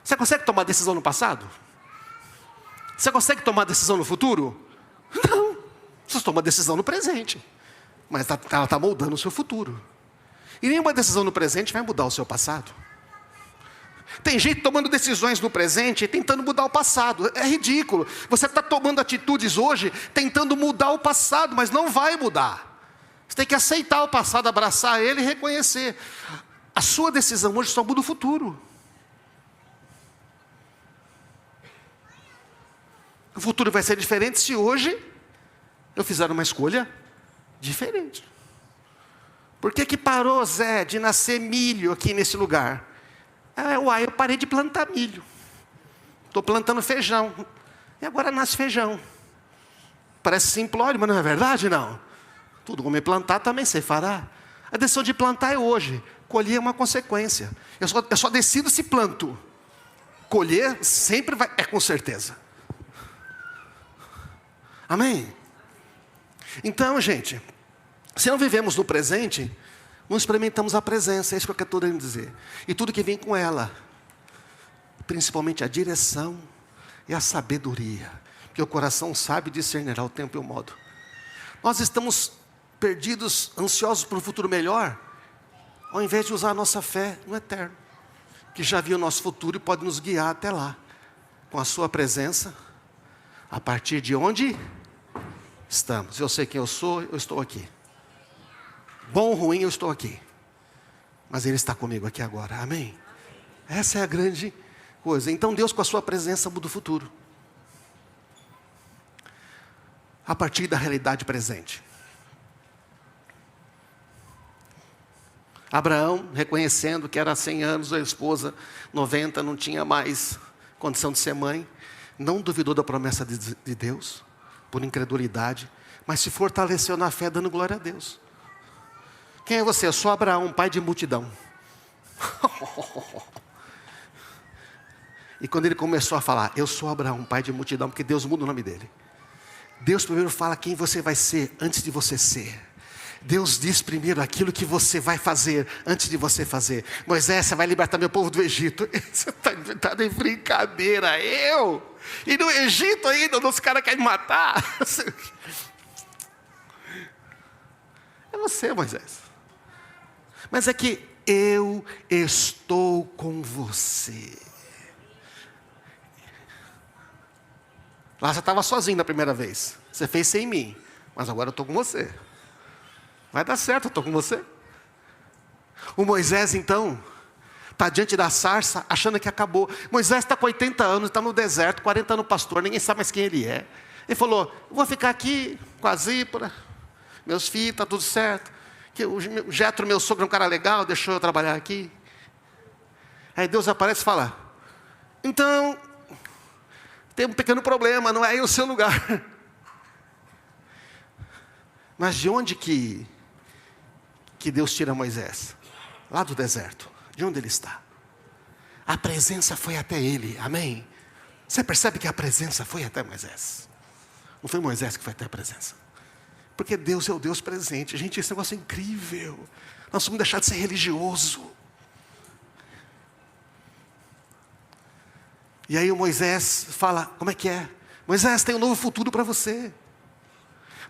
Você consegue tomar decisão no passado? Você consegue tomar decisão no futuro? Não, você toma decisão no presente. Mas ela está moldando o seu futuro. E nenhuma decisão no presente vai mudar o seu passado. Tem gente tomando decisões no presente e tentando mudar o passado. É ridículo. Você está tomando atitudes hoje, tentando mudar o passado, mas não vai mudar. Você tem que aceitar o passado, abraçar ele e reconhecer. A sua decisão hoje só muda o futuro. O futuro vai ser diferente se hoje eu fizer uma escolha diferente. Por que parou, Zé, de nascer milho aqui nesse lugar? Eu parei de plantar milho. Estou plantando feijão. E agora nasce feijão. Parece simplório, mas não é verdade, não. Tudo como plantar também se fará. A decisão de plantar é hoje. Colher é uma consequência. Eu só decido se planto. Colher sempre é com certeza. Amém? Então, gente, se não vivemos no presente, não experimentamos a presença, é isso que eu estou querendo dizer. E tudo que vem com ela, principalmente a direção e a sabedoria, porque o coração sabe discernirá o tempo e o modo. Nós estamos perdidos, ansiosos por um futuro melhor, ao invés de usar a nossa fé no eterno, que já viu o nosso futuro e pode nos guiar até lá, com a sua presença, a partir de onde estamos. Eu sei quem eu sou, eu estou aqui. Bom ou ruim, eu estou aqui. Mas Ele está comigo aqui agora, amém? Essa é a grande coisa. Então Deus com a sua presença muda o futuro. A partir da realidade presente. Abraão, reconhecendo que era 100 anos, a esposa 90, não tinha mais condição de ser mãe, não duvidou da promessa de Deus, por incredulidade, mas se fortaleceu na fé, dando glória a Deus. Quem é você? Eu sou Abraão, pai de multidão. E quando ele começou a falar, eu sou Abraão, pai de multidão, porque Deus muda o nome dele. Deus primeiro fala quem você vai ser, antes de você ser. Deus diz primeiro aquilo que você vai fazer, antes de você fazer. Moisés, você vai libertar meu povo do Egito. Você está de brincadeira, eu? E no Egito ainda, os caras querem me matar. É você, Moisés. Mas é que eu estou com você. Lá você estava sozinho na primeira vez. Você fez sem mim. Mas agora eu estou com você. Vai dar certo, eu estou com você. O Moisés então está diante da sarça, achando que acabou. Moisés está com 80 anos, está no deserto, 40 anos pastor, ninguém sabe mais quem ele é. Ele falou, vou ficar aqui com a Zípora, meus filhos, está tudo certo. Que o Jetro, meu sogro, é um cara legal, deixou eu trabalhar aqui. Aí Deus aparece e fala, então, tem um pequeno problema, não é aí o seu lugar. Mas de onde que Deus tira Moisés? Lá do deserto. De onde ele está? A presença foi até ele, amém? Você percebe que a presença foi até Moisés? Não foi Moisés que foi até a presença. Porque Deus é o Deus presente. Gente, esse negócio é incrível. Nós vamos deixar de ser religioso. E aí o Moisés fala, como é que é? Moisés, tem um novo futuro para você.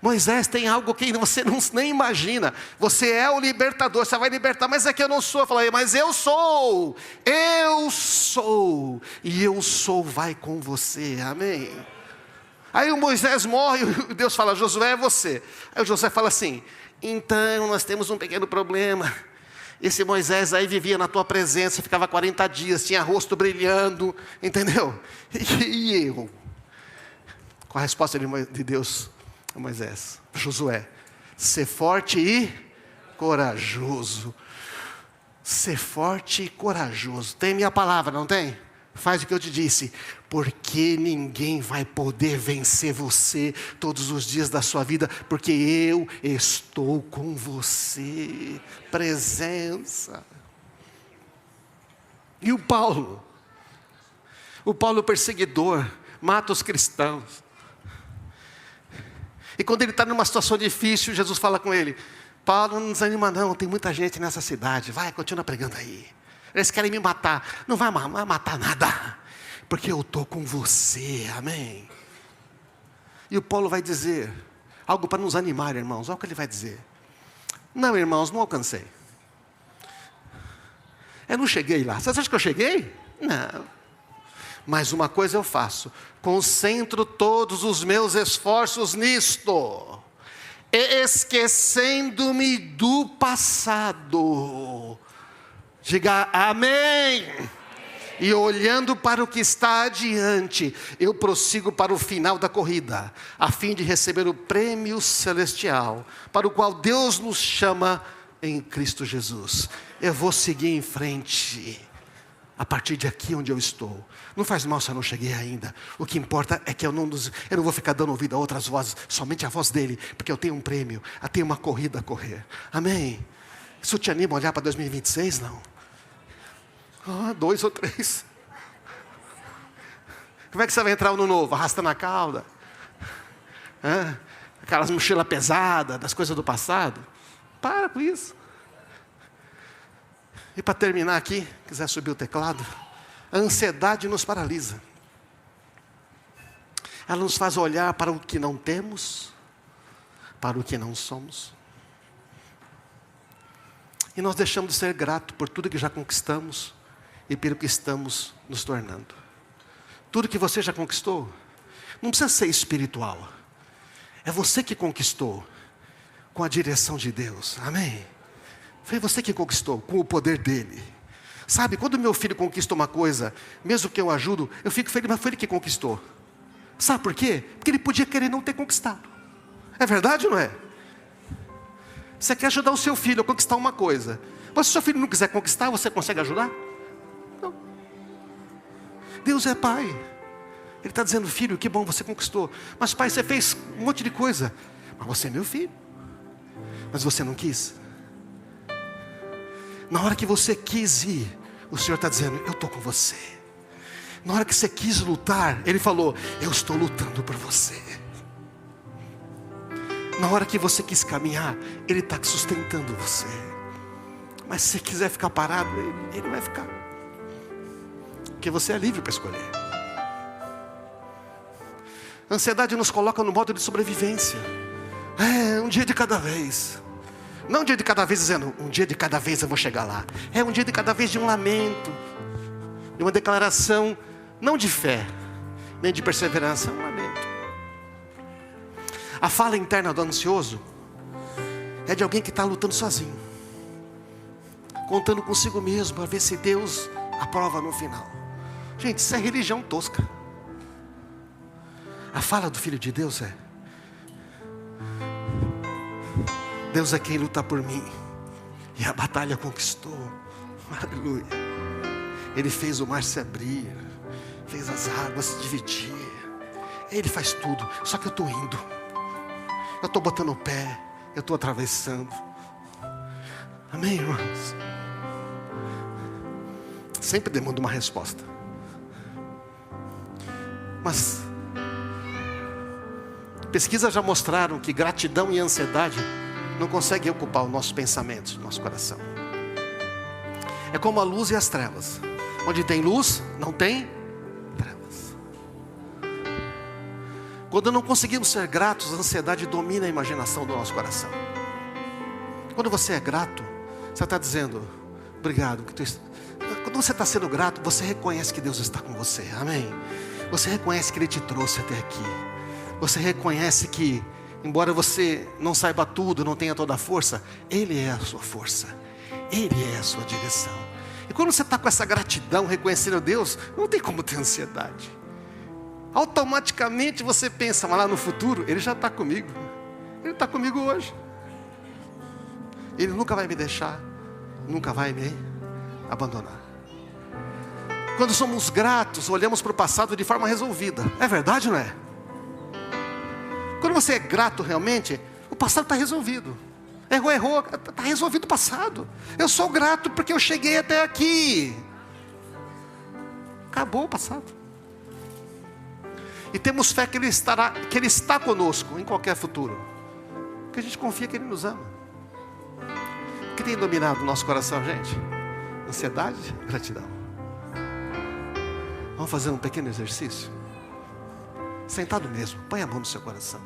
Moisés, tem algo que você não nem imagina. Você é o libertador, você vai libertar, mas é que eu não sou. Eu falei, mas eu sou. Eu sou. E eu sou vai com você, amém? Aí o Moisés morre, e Deus fala, Josué é você. Aí o Josué fala assim, então nós temos um pequeno problema. Esse Moisés aí vivia na tua presença, ficava 40 dias, tinha rosto brilhando, entendeu? E eu? Qual a resposta de Deus a Moisés? Josué: ser forte e corajoso. Ser forte e corajoso. Tem minha palavra, não tem? Faz o que eu te disse, porque ninguém vai poder vencer você todos os dias da sua vida, porque eu estou com você. Presença. E o Paulo perseguidor, mata os cristãos. E quando ele está numa situação difícil, Jesus fala com ele: Paulo, não desanima não, tem muita gente nessa cidade, vai, continua pregando aí. Eles querem me matar, não vai matar nada, porque eu estou com você, amém. E o Paulo vai dizer algo para nos animar, irmãos. Olha o que ele vai dizer: não, irmãos, não alcancei. Eu não cheguei lá. Você acha que eu cheguei? Não. Mas uma coisa eu faço: concentro todos os meus esforços nisto, esquecendo-me do passado. Diga amém. E olhando para o que está adiante, eu prossigo para o final da corrida, a fim de receber o prêmio celestial, para o qual Deus nos chama em Cristo Jesus. Eu vou seguir em frente, a partir de aqui onde eu estou. Não faz mal se eu não cheguei ainda. O que importa é que eu não vou ficar dando ouvido a outras vozes, somente a voz dele, porque eu tenho um prêmio, eu tenho uma corrida a correr. Amém? Isso te anima a olhar para 2026? Não. 2 ou 3. Como é que você vai entrar no novo? Arrastando a cauda? Aquelas mochilas pesadas, das coisas do passado? Para com isso. E para terminar aqui, quiser subir o teclado, a ansiedade nos paralisa. Ela nos faz olhar para o que não temos, para o que não somos. E nós deixamos de ser gratos por tudo que já conquistamos e pelo que estamos nos tornando. Tudo que você já conquistou, não precisa ser espiritual. É você que conquistou com a direção de Deus. Amém? Foi você que conquistou com o poder dele. Sabe, quando meu filho conquista uma coisa, mesmo que eu ajudo, eu fico feliz, mas foi ele que conquistou. Sabe por quê? Porque ele podia querer não ter conquistado. É verdade ou não é? Você quer ajudar o seu filho a conquistar uma coisa, mas se o seu filho não quiser conquistar, você consegue ajudar? Não. Deus é pai. Ele está dizendo: filho, que bom, você conquistou. Mas pai, você fez um monte de coisa. Mas você é meu filho. Mas você não quis. Na hora que você quis ir, o Senhor está dizendo: eu estou com você. Na hora que você quis lutar, Ele falou: eu estou lutando por você. Na hora que você quis caminhar, Ele está sustentando você. Mas se você quiser ficar parado, Ele vai ficar. Porque você é livre para escolher. A ansiedade nos coloca no modo de sobrevivência. Um dia de cada vez. Não um dia de cada vez dizendo: um dia de cada vez eu vou chegar lá. É um dia de cada vez de um lamento, de uma declaração, não de fé, nem de perseverança, um lamento. A fala interna do ansioso é de alguém que está lutando sozinho, contando consigo mesmo, a ver se Deus aprova no final. Gente, isso é religião tosca. A fala do Filho de Deus é: Deus é quem luta por mim, e a batalha conquistou. Aleluia. Ele fez o mar se abrir, fez as águas se dividir. Ele faz tudo, só que eu estou indo. Eu estou botando o pé, eu estou atravessando. Amém, irmãos? Sempre demanda uma resposta. Mas pesquisas já mostraram que gratidão e ansiedade não conseguem ocupar o nosso pensamento, o nosso coração. É como a luz e as trevas. Onde tem luz, não tem trevas. Quando não conseguimos ser gratos, a ansiedade domina a imaginação do nosso coração. Quando você é grato, você está dizendo: obrigado. Quando você está sendo grato, você reconhece que Deus está com você. Amém? Você reconhece que Ele te trouxe até aqui. Você reconhece que, embora você não saiba tudo, não tenha toda a força, Ele é a sua força. Ele é a sua direção. E quando você está com essa gratidão, reconhecendo Deus, não tem como ter ansiedade. automaticamente você pensa, mas lá no futuro, Ele já está comigo. Ele está comigo hoje. Ele nunca vai me deixar, nunca vai me abandonar. Quando somos gratos, olhamos para o passado de forma resolvida. É verdade, não é? Quando você é grato realmente, o passado está resolvido. Errou, está resolvido o passado. Eu sou grato porque eu cheguei até aqui. Acabou o passado. E temos fé que Ele está conosco em qualquer futuro. Porque a gente confia que Ele nos ama. O que tem dominado o nosso coração, gente? Ansiedade, gratidão. Vamos fazer um pequeno exercício? Sentado mesmo, põe a mão no seu coração.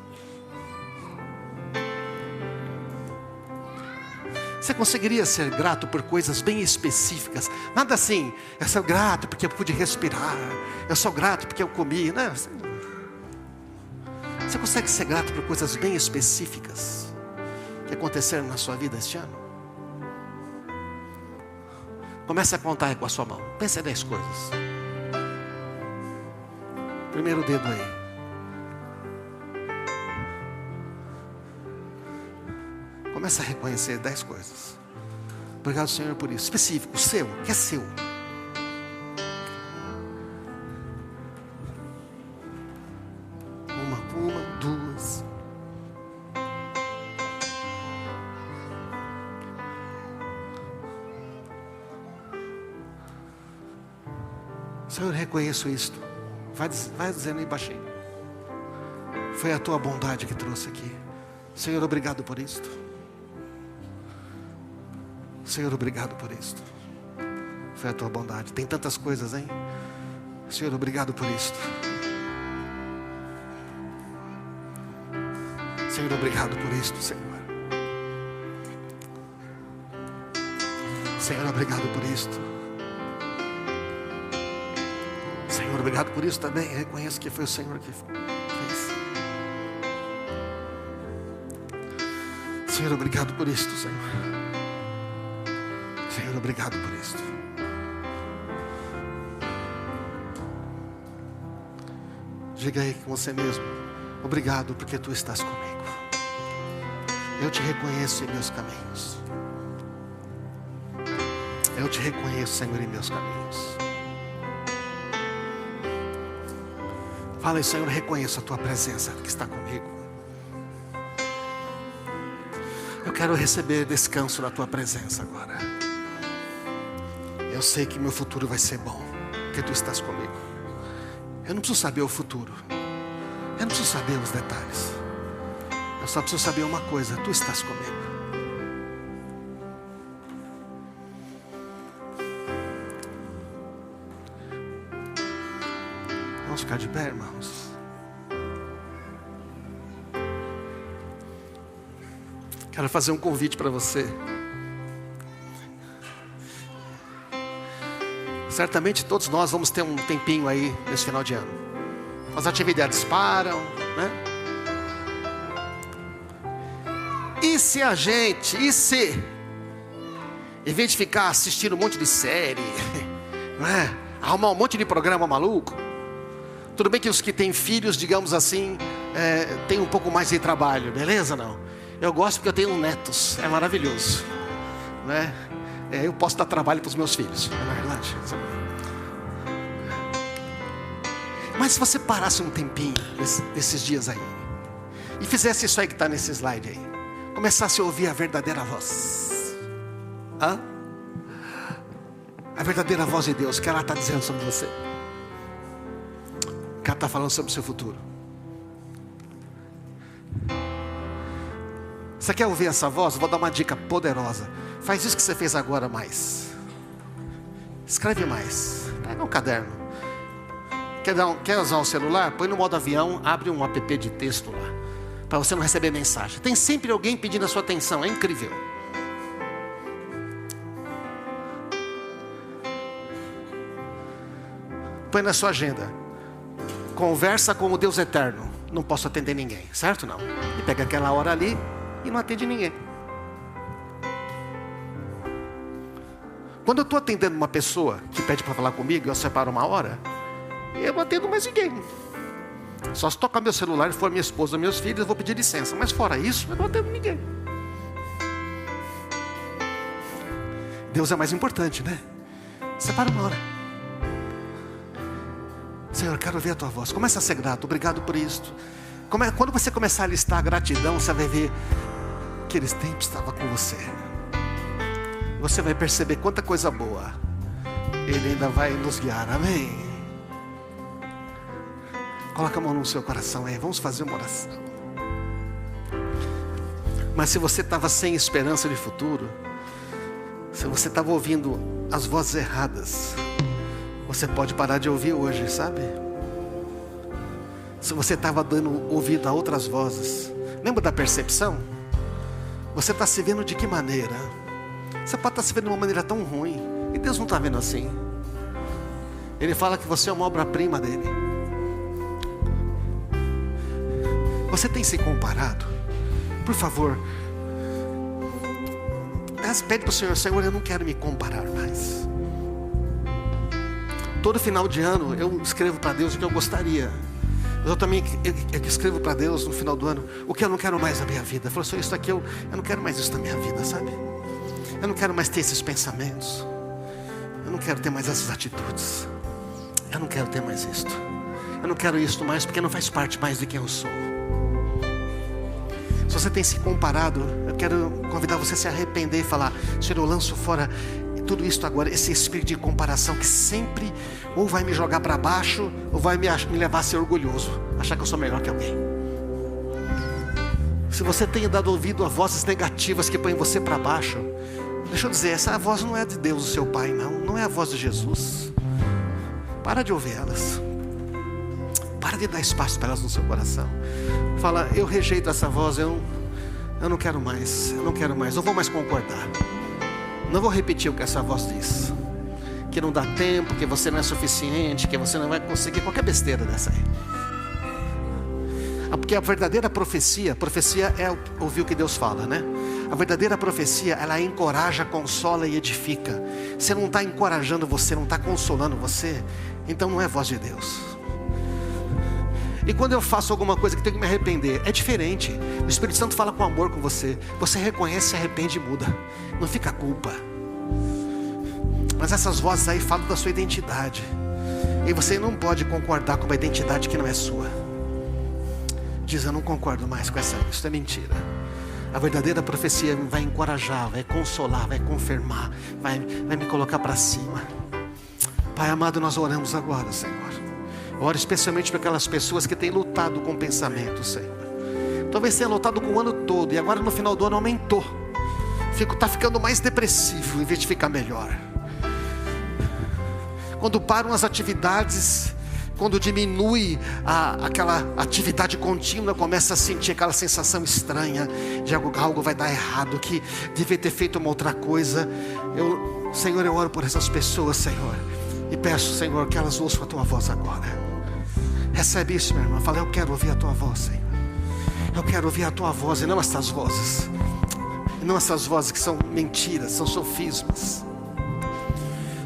Você conseguiria ser grato por coisas bem específicas? Nada assim, eu sou grato porque eu pude respirar, eu sou grato porque eu comi. Não, você consegue ser grato por coisas bem específicas que aconteceram na sua vida este ano? Comece a contar aí com a sua mão. Pense em 10 coisas. Primeiro dedo aí. Comece a reconhecer 10 coisas. Obrigado, Senhor, por isso. Específico, seu, que é seu. Uma, 2. Senhor, reconheço isto. Vai dizendo aí baixinho. Foi a tua bondade que trouxe aqui. Senhor, obrigado por isto. Senhor, obrigado por isto. Foi a tua bondade. Tem tantas coisas, hein? Senhor, obrigado por isto. Senhor, obrigado por isto, Senhor. Senhor, obrigado por isto. Senhor, obrigado por isso também. Reconheço que foi o Senhor que fez. Senhor, obrigado por isto, Senhor. Senhor, obrigado por isto. Diga aí com você mesmo: obrigado porque tu estás comigo. Eu te reconheço em meus caminhos. Eu te reconheço, Senhor, em meus caminhos. Fala aí, Senhor, reconheço a tua presença que está comigo. Eu quero receber descanso na tua presença agora. Eu sei que meu futuro vai ser bom, porque tu estás comigo. Eu não preciso saber o futuro. Eu não preciso saber os detalhes. Eu só preciso saber uma coisa: tu estás comigo. Vamos ficar de pé, irmãos. Quero fazer um convite para você. Certamente todos nós vamos ter um tempinho aí nesse final de ano. As atividades param, né? E se, em vez de ficar assistindo um monte de série, né? Arrumar um monte de programa maluco. Tudo bem que os que têm filhos, digamos assim, têm um pouco mais de trabalho, beleza? Não? Eu gosto porque eu tenho netos, é maravilhoso, né? Eu posso dar trabalho para os meus filhos, não é verdade? Mas se você parasse um tempinho esses dias aí e fizesse isso aí que está nesse slide aí, começasse a ouvir a verdadeira voz. Hã? A verdadeira voz de Deus, que ela está dizendo sobre você. Que ela está falando sobre o seu futuro. Você quer ouvir essa voz? Vou dar uma dica poderosa. Faz isso que você fez agora mais. Escreve mais. Pega um caderno. Quer usar o celular? Põe no modo avião, abre um app de texto lá, para você não receber mensagem. Tem sempre alguém pedindo a sua atenção, é incrível. Põe na sua agenda: conversa com o Deus eterno. Não posso atender ninguém, certo? Não. E pega aquela hora ali e não atende ninguém. Quando eu estou atendendo uma pessoa que pede para falar comigo, eu separo uma hora, eu não atendo mais ninguém. Só se tocar meu celular e for minha esposa, meus filhos, eu vou pedir licença. Mas fora isso, eu não atendo ninguém. Deus é mais importante, né? Separa uma hora. Senhor, quero ouvir a tua voz. Começa a ser grato, obrigado por isto. Quando você começar a listar a gratidão, você vai ver que aqueles tempos estava com você. Você vai perceber quanta coisa boa Ele ainda vai nos guiar, amém? Coloca a mão no seu coração aí, vamos fazer uma oração. Mas se você estava sem esperança de futuro, se você estava ouvindo as vozes erradas, você pode parar de ouvir hoje, sabe? Se você estava dando ouvido a outras vozes, lembra da percepção? Você está se vendo de que maneira? Você pode estar se vendo de uma maneira tão ruim, e Deus não está vendo assim. Ele fala que você é uma obra-prima dele. Você tem se comparado? Por favor, pede para o Senhor: Senhor, eu não quero me comparar mais. Todo final de ano eu escrevo para Deus o que eu gostaria. Eu também escrevo para Deus no final do ano o que eu não quero mais na minha vida. Eu falo: Senhor, isso aqui eu não quero mais isso na minha vida, sabe? Eu não quero mais ter esses pensamentos. Eu não quero ter mais essas atitudes. Eu não quero ter mais isto. Eu não quero isto mais, porque não faz parte mais de quem eu sou. Se você tem se comparado, eu quero convidar você a se arrepender e falar: Senhor, eu lanço fora tudo isso agora, esse espírito de comparação que sempre ou vai me jogar para baixo, ou vai me levar a ser orgulhoso, achar que eu sou melhor que alguém. Se você tem dado ouvido a vozes negativas que põem você para baixo, deixa eu dizer, essa voz não é de Deus, o seu Pai, não é a voz de Jesus. Para de ouvir elas. Para de dar espaço para elas no seu coração. Fala: eu rejeito essa voz, eu não quero mais, eu não vou mais concordar. Não vou repetir o que essa voz diz. Que não dá tempo, que você não é suficiente, que você não vai conseguir, qualquer besteira dessa aí. Porque a verdadeira profecia é ouvir o que Deus fala, né? A verdadeira profecia, ela encoraja, consola e edifica. Se não está encorajando você, não está consolando você, então não é voz de Deus. E quando eu faço alguma coisa que tenho que me arrepender, é diferente. O Espírito Santo fala com amor com você. Você reconhece, se arrepende e muda. Não fica culpa. Mas essas vozes aí falam da sua identidade. E você não pode concordar com uma identidade que não é sua. Diz: eu não concordo mais com isso é mentira. A verdadeira profecia vai encorajar, vai consolar, vai confirmar, vai me colocar para cima. Pai amado, nós oramos agora, Senhor. Oro especialmente para aquelas pessoas que têm lutado com pensamentos, Senhor. Talvez tenha lutado com o ano todo e agora no final do ano aumentou. Está ficando mais depressivo em vez de ficar melhor. Quando param as atividades, quando diminui aquela atividade contínua, começa a sentir aquela sensação estranha de algo vai dar errado, que devia ter feito uma outra coisa. Senhor, eu oro por essas pessoas, Senhor, e peço, Senhor, que elas ouçam a tua voz agora. Recebe isso, meu irmão. Fala: eu quero ouvir a tua voz, Senhor. Eu quero ouvir a tua voz e não essas vozes. E não essas vozes que são mentiras, são sofismas.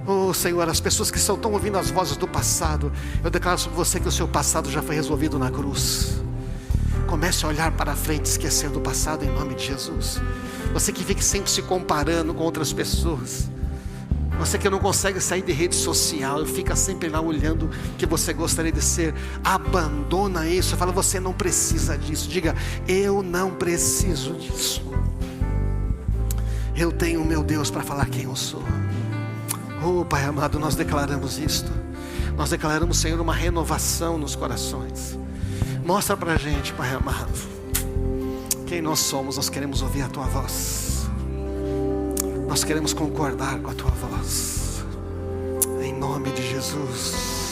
Oh, Senhor, as pessoas que estão ouvindo as vozes do passado, eu declaro sobre você que o seu passado já foi resolvido na cruz. Comece a olhar para frente, esquecer do passado em nome de Jesus. Você que fica sempre se comparando com outras pessoas, você que não consegue sair de rede social e fica sempre lá olhando o que você gostaria de ser, abandona isso. Fala: você não precisa disso. Diga: eu não preciso disso. Eu tenho o meu Deus para falar quem eu sou. Oh, Pai amado, nós declaramos isto. Nós declaramos, Senhor, uma renovação nos corações. Mostra para a gente, Pai amado, quem nós somos. Nós queremos ouvir a tua voz. Nós queremos concordar com a tua voz. Em nome de Jesus.